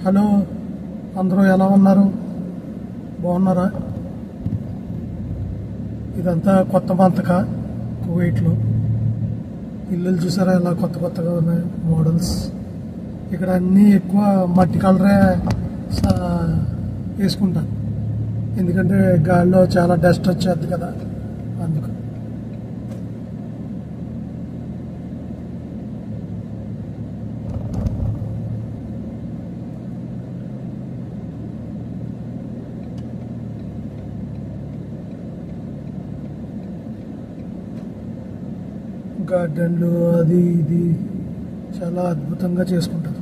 Hello, అందరూ ఎలా ఉన్నారు? బాగున్నారా? ఇదంతా కొత్త మంతక కువైట్లో. ఇల్లులు చూసారా ఎలా కొత్త కొత్తగా ఉన్నాయి మోడల్స్. ఇక్కడ అన్నీ ఎక్కువ మట్టి కలరే వేసుకుంటాను, ఎందుకంటే గాలిలో చాలా డస్ట్ వచ్చేది కదా, అందుకు. గార్డెన్లు అది ఇది చాలా అద్భుతంగా చేసుకుంటారు.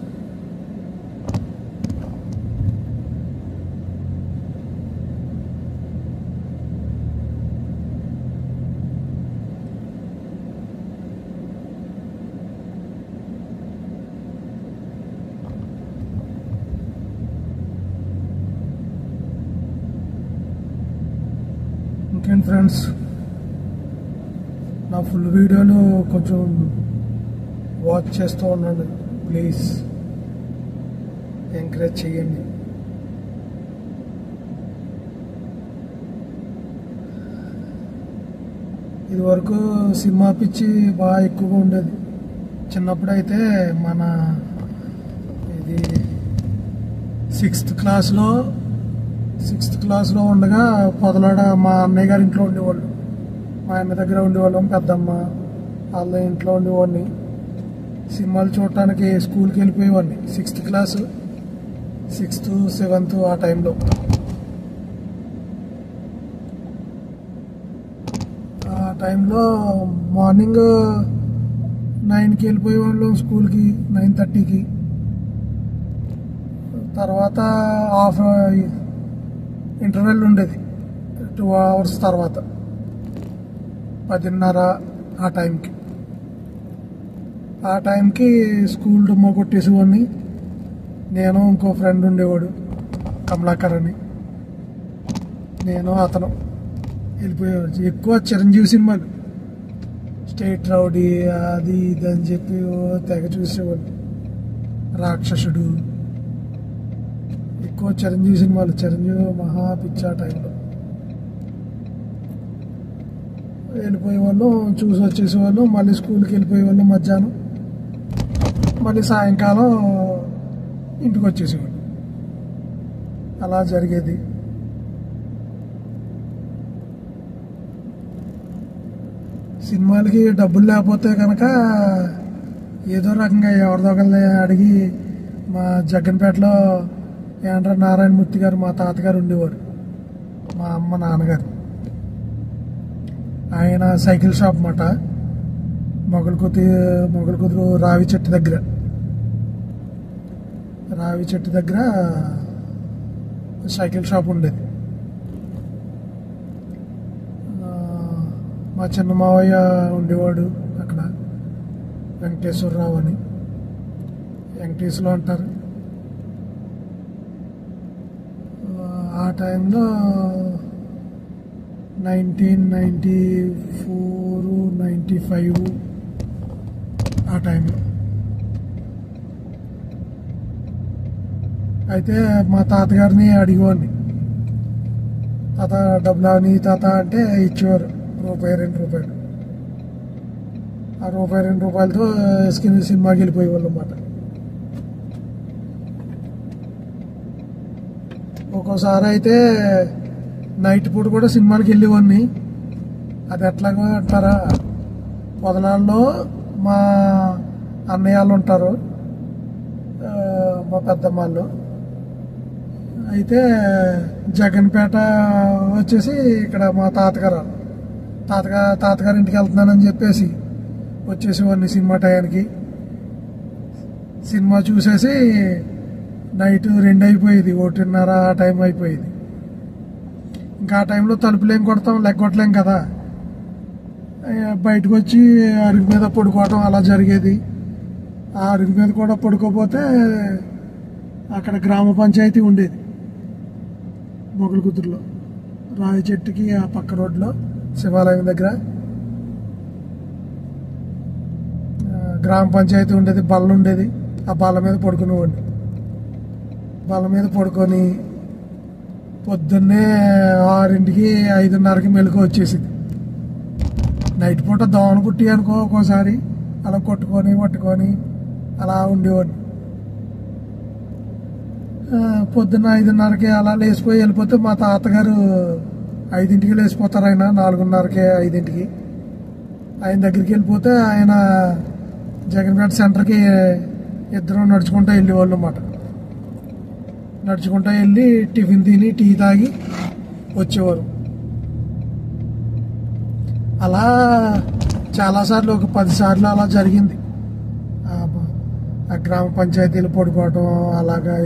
ఇంకేంటి ఫ్రెండ్స్, నా ఫుల్ వీడియోలు కొంచెం వాచ్ చేస్తూ ఉండండి ప్లీజ్, ఎంకరేజ్ చేయండి. ఇదివరకు సినిమా పిచ్చి బాగా ఎక్కువగా ఉండేది. చిన్నప్పుడు అయితే మన ఇది సిక్స్త్ క్లాస్లో ఉండగా పొదలాడ మా అన్నయ్య గారి ఇంట్లో ఉండేవాళ్ళు, మా అన్న దగ్గర ఉండేవాళ్ళం, పెద్దమ్మ వాళ్ళ ఇంట్లో ఉండేవాడిని. సినిమాలు చూడటానికి స్కూల్కి వెళ్ళిపోయేవాడిని. సిక్స్త్ 7th ఆ టైంలో. ఆ టైంలో మార్నింగ్ 9కి వెళ్ళిపోయేవాళ్ళం స్కూల్కి, 9:30కి. తర్వాత ఇంటర్వెల్ ఉండేది 2 hours తర్వాత 10:30 ఆ టైంకి స్కూల్ డుమ్మా కొట్టేసేవాడిని. నేను ఇంకో ఫ్రెండ్ ఉండేవాడు కమలాకర్ అని, నేను అతను వెళ్ళిపోయేవాడు. ఎక్కువ చిరంజీవి సినిమాలు, స్టేట్ రౌడీ అది ఇది అని చెప్పి తెగ చూసేవాడు. రాక్షసుడు, ఎక్కువ చిరంజీవి సినిమాలు. చిరంజీవి మహా పిచ్చ టైంలో వెళ్ళిపోయేవాళ్ళం, చూసి వచ్చేసేవాళ్ళం. మళ్ళీ స్కూల్కి వెళ్ళిపోయేవాళ్ళం మధ్యాహ్నం, మళ్ళీ సాయంకాలం ఇంటికి వచ్చేసేవాళ్ళం. అలా జరిగేది. సినిమాలకి డబ్బులు లేకపోతే కనుక ఏదో రకంగా ఎవరిదో ఒకరిని అడిగి, మా జగ్గన్పేటలో ఏంట్రా నారాయణమూర్తి గారు మా తాతగారు ఉండేవారు, మా అమ్మ నాన్నగారు. ఆయన సైకిల్ షాప్ మాట, మొగలకుదురు రావి చెట్టు దగ్గర సైకిల్ షాప్ ఉండేది. మా చిన్న మావయ్య ఉండేవాడు అక్కడ, వెంకటేశ్వరరావు అని, వెంకటేశ్వరలో అంటారు. ఆ టైంలో 1994, 95 ఆ టైంలో. అయితే మా తాతగారిని అడిగేవాడిని, తాత డబ్బులు అవని తాత అంటే ఇచ్చేవారు, ₹1, ₹2. ఆ ₹2 సినిమాకి వెళ్ళిపోయేవాళ్ళు అన్నమాట. ఒక్కోసారి అయితే నైట్ పూట కూడా సినిమాకి వెళ్ళేవాడిని. అది ఎట్లాగో అంటారా, పొదనాల్లో మా అన్నయ్య వాళ్ళు ఉంటారు, మా పెద్దమ్మాళ్ళు. అయితే జగన్పేట వచ్చేసి ఇక్కడ మా తాతగారి ఇంటికి వెళ్తున్నానని చెప్పేసి వచ్చేసేవాడిని సినిమా టయానికి. సినిమా చూసేసి నైట్ 2 అయిపోయేది, 1:30 ఆ టైం అయిపోయేది. ఇంకా ఆ టైంలో తలుపులేం కొడతాం, లెగ్గొట్టలేం కదా, బయటకు వచ్చి అరుగు మీద పడుకోవటం అలా జరిగేది. ఆ అరుగు మీద కూడా పడుకోపోతే అక్కడ గ్రామ పంచాయతీ ఉండేది మొగలకుదురులో, రావి చెట్టుకి ఆ పక్క రోడ్లో శివాలయం దగ్గర గ్రామ పంచాయతీ ఉండేది, బల్ల ఉండేది. ఆ బాల మీద పడుకునేవాడిని. బల్ల మీద పడుకొని పొద్దున్నే 6కి 5:30కి మెలకు వచ్చేసింది. నైట్ పూట దోమలు కుట్టి అనుకో ఒక్కోసారి అలా కొట్టుకొని పట్టుకొని అలా ఉండేవాడిని. పొద్దున్న 5:30కి అలా లేచిపోయి వెళ్ళిపోతే మా తాతగారు 5ంటికి లేచిపోతారు. ఆయన 4:30కి 5ంటికి ఆయన దగ్గరికి వెళ్ళిపోతే ఆయన జగన్పేట సెంటర్కి ఇద్దరం నడుచుకుంటూ వెళ్ళేవాళ్ళు అన్నమాట. నడుచుకుంటూ వెళ్ళి టిఫిన్ తిని టీ తాగి వచ్చేవారు. అలా చాలాసార్లు ఒక 10 సార్లు అలా జరిగింది. ఆ గ్రామ పంచాయతీలు పడుకోవటం అలాగా.